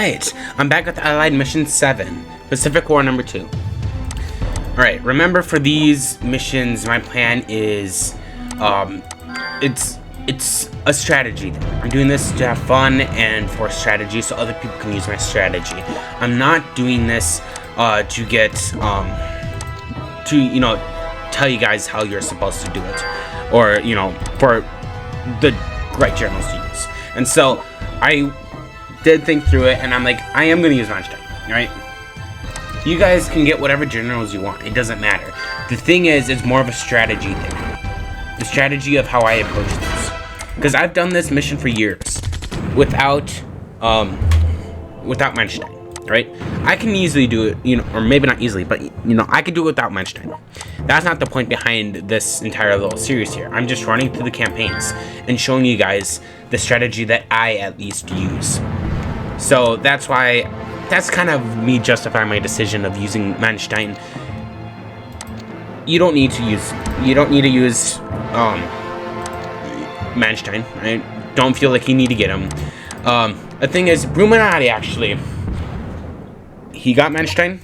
Alright, I'm back with Allied Mission 7, Pacific War number 2. Alright, remember for these missions, my plan is, it's a strategy thing. I'm doing this to have fun and for strategy so other people can use my strategy. I'm not doing this, to get, to, you know, tell you guys how you're supposed to do it. Or, you know, for the right generals to use. And so, I did think through it, and I'm like, I am going to use Manstein, right? You guys can get whatever generals you want. It doesn't matter. The thing is, it's more of a strategy thing. The strategy of how I approach this. Because I've done this mission for years without Manstein, right? I can easily do it, you know, or maybe not easily, but, you know, I could do it without Manstein. That's not the point behind this entire little series here. I'm just running through the campaigns and showing you guys the strategy that I at least use. So that's why, that's kind of me justifying my decision of using Manstein. You don't need to use Manstein, right? Don't feel like you need to get him. The thing is, Bruminati actually, he got Manstein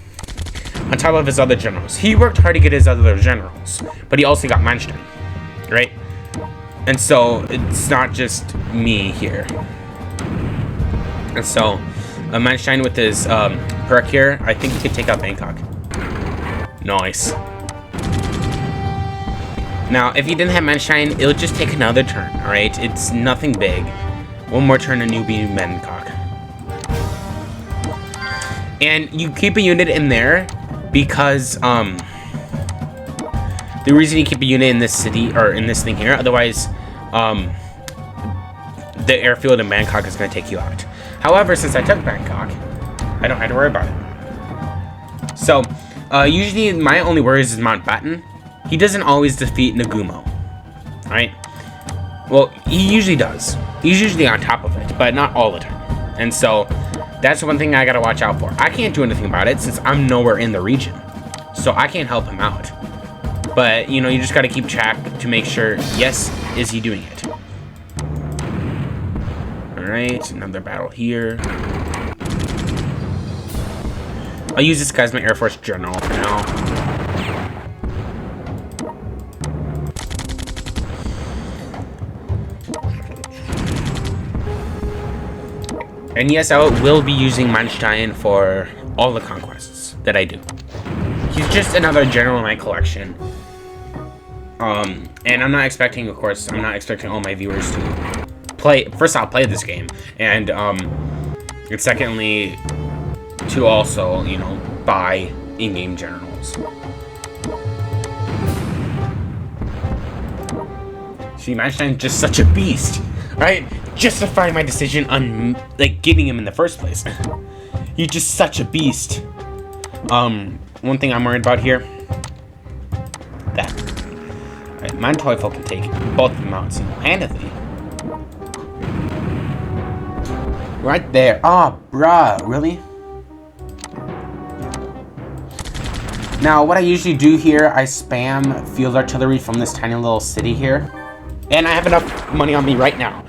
on top of his other generals. He worked hard to get his other generals, but he also got Manstein, right? And so, it's not just me here. And so, Manstein with his perk here, I think he could take out Bangkok. Nice. Now, if he didn't have Manstein, it'll just take another turn, alright? It's nothing big. One more turn and you'll be Bangkok. And you keep a unit in there because, the reason you keep a unit in this city, or in this thing here, otherwise, the airfield in Bangkok is going to take you out. However, since I took Bangkok, I don't have to worry about it. So, usually my only worries is Mountbatten. He doesn't always defeat Nagumo, right? Well, he usually does. He's usually on top of it, but not all the time. And so, that's one thing I gotta watch out for. I can't do anything about it since I'm nowhere in the region. So I can't help him out. But, you know, you just gotta keep track to make sure, yes, is he doing it? Alright, another battle here. I'll use this guy as my Air Force General for now. And yes, I will be using Manstein for all the conquests that I do. He's just another general in my collection. And I'm not expecting, of course, all my viewers to play. First, I'll play this game, and secondly, to also, you know, buy in-game generals. See, Manstein's just such a beast, right? Justifying my decision on, like, getting him in the first place. You're just such a beast. One thing I'm worried about here. That. Alright, Manteufel can take both of them out single-handedly. Right there. Oh, bruh. Really? Now, what I usually do here, I spam field artillery from this tiny little city here. And I have enough money on me right now.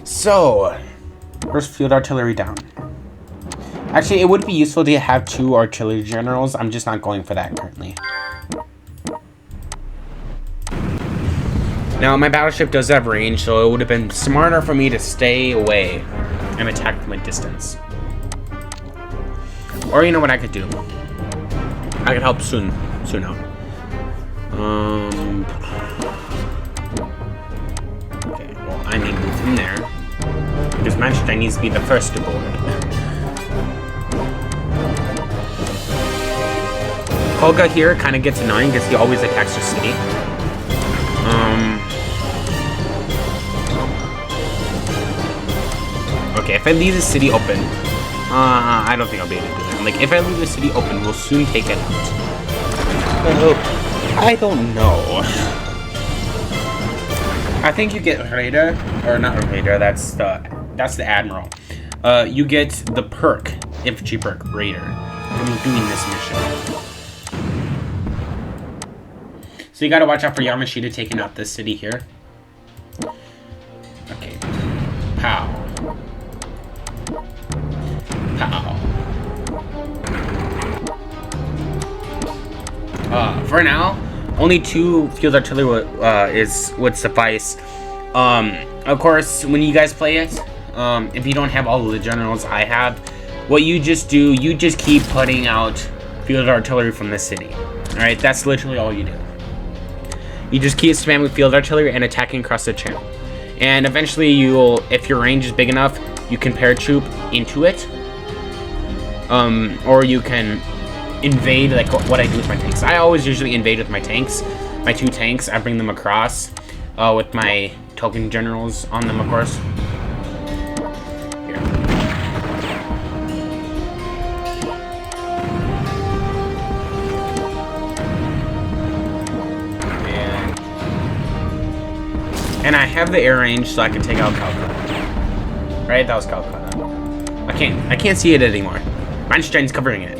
So, first field artillery down. Actually, it would be useful to have 2 artillery generals. I'm just not going for that currently. Now, my battleship does have range, so it would have been smarter for me to stay away and attack from a distance. Or, you know what I could do? I could help soon out. Okay, well, I need to move in there. Because Manstein needs to be the first to board. Kolga here kind of gets annoying because he always attacks the city. Okay, if I leave the city open, I don't think I'll be able to do that. Like, if I leave the city open, we'll soon take it out. I don't know. I think you get Raider, or not Raider. That's the Admiral. You get the perk, infantry perk, Raider, from doing this mission. So you gotta watch out for Yamashita taking out this city here. Okay. Pow. Pow. For now, only 2 field artillery would suffice. Of course, when you guys play it, if you don't have all of the generals I have, what you just do, you just keep putting out field artillery from the city. Alright, that's literally all you do. You just keep spamming field artillery and attacking across the channel. And eventually you'll, if your range is big enough, you can paratroop into it. Or you can invade, like what I do with my tanks. I always usually invade with my tanks. My 2 tanks, I bring them across with my token generals on them, of course. Here. And I have the air range so I can take out Calcutta. Right? That was Calcutta. I can't see it anymore. Manstein's covering it.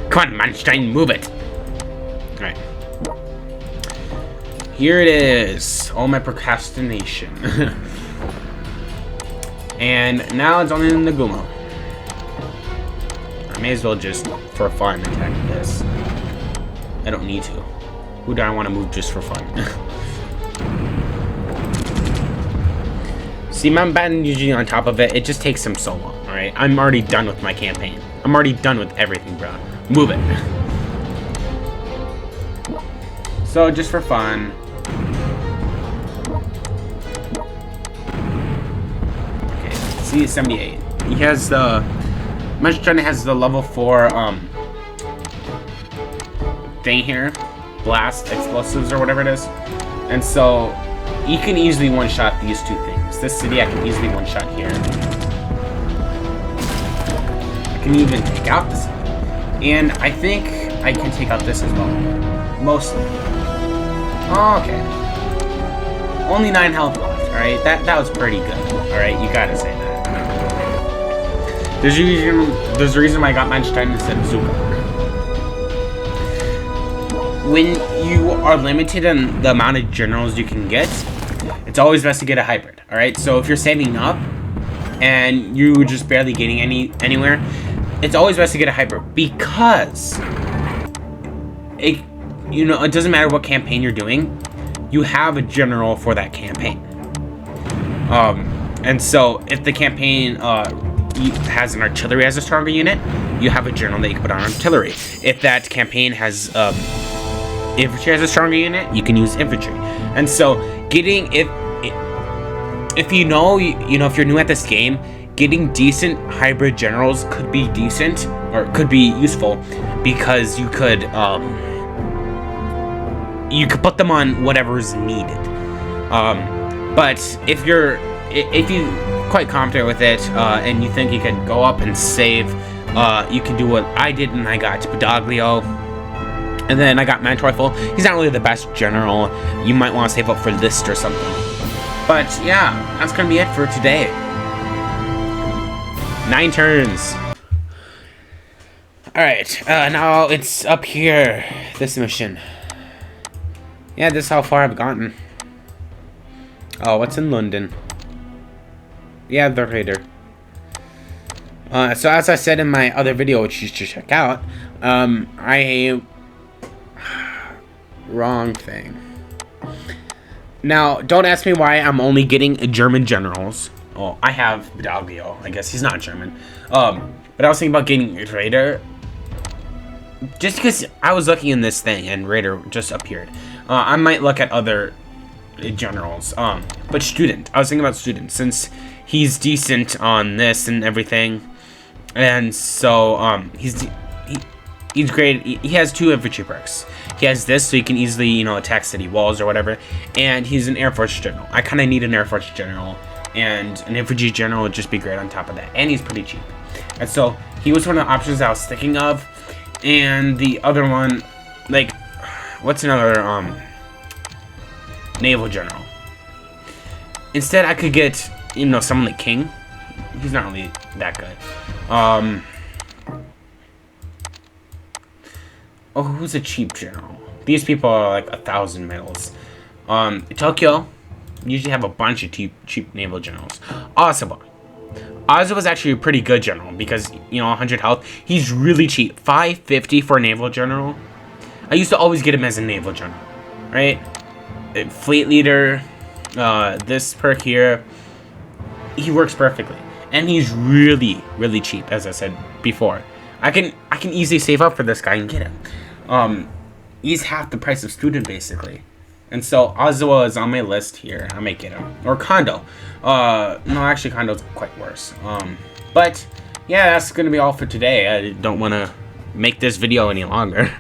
Come on, Manstein, move it. Alright. Here it is. All my procrastination. And now it's only in the Nagumo. I may as well just, for fun, attack this. I don't need to. Who do I want to move just for fun? See, my button usually on top of it, it just takes them so long, alright? I'm already done with my campaign. I'm already done with everything, bro. Move it. So, just for fun. Okay, see, 78. He has the... Manstern has the level 4, thing here. Blast, explosives, or whatever it is. And so, you can easily one-shot these 2 things. This city, I can easily one-shot here. I can even take out this. And I think I can take out this as well. Mostly. Oh, okay. Only 9 health left, alright? That was pretty good. Alright, you gotta say that. There's a reason why I got Manstein instead of Zuka. When you are limited in the amount of generals you can get, it's always best to get a hybrid, alright? So if you're saving up and you're just barely getting anywhere, it's always best to get a hybrid because it doesn't matter what campaign you're doing, you have a general for that campaign. And so if the campaign has an artillery as a stronger unit, you have a general that you can put on artillery. If that campaign has infantry as a stronger unit, you can use infantry. And so getting if you know if you're new at this game, getting decent hybrid generals could be decent or could be useful because you could put them on whatever's needed. But if you're quite confident with it and you think you can go up and save, you can do what I did and I got Badaglio. And then I got Mantorful. He's not really the best general. You might want to save up for List or something. But yeah, that's gonna be it for today. 9 turns. Alright, now it's up here. This mission. Yeah, this is how far I've gotten. Oh, what's in London? Yeah, the Raider. So as I said in my other video, which you should check out, wrong thing. Now, don't ask me why I'm only getting German generals. Oh, I have Badaglio. I guess he's not German. But I was thinking about getting Raider. Just because I was looking in this thing and Raider just appeared. I might look at other generals. But Student. I was thinking about Student since he's decent on this and everything. And so, he's great. He has 2 infantry perks. He has this, so he can easily, attack city walls or whatever. And he's an Air Force general. I kind of need an Air Force general. And an infantry general would just be great on top of that. And he's pretty cheap. And so, he was one of the options I was thinking of. And the other one, like, what's another, naval general? Instead, I could get, someone like King. He's not really that good. Oh, who's a cheap general? These people are like 1,000 medals. Tokyo usually have a bunch of cheap naval generals. Ozawa. Ozawa's actually a pretty good general because, 100 health. He's really cheap. 550 for a naval general. I used to always get him as a naval general, right? Fleet leader, this perk here, he works perfectly, and he's really, really cheap, as I said before. I can easily save up for this guy and get him. He's half the price of student, basically. And so Ozawa is on my list here. I may get him. Or Kondo. No, actually Kondo's quite worse. But yeah, that's gonna be all for today. I don't want to make this video any longer.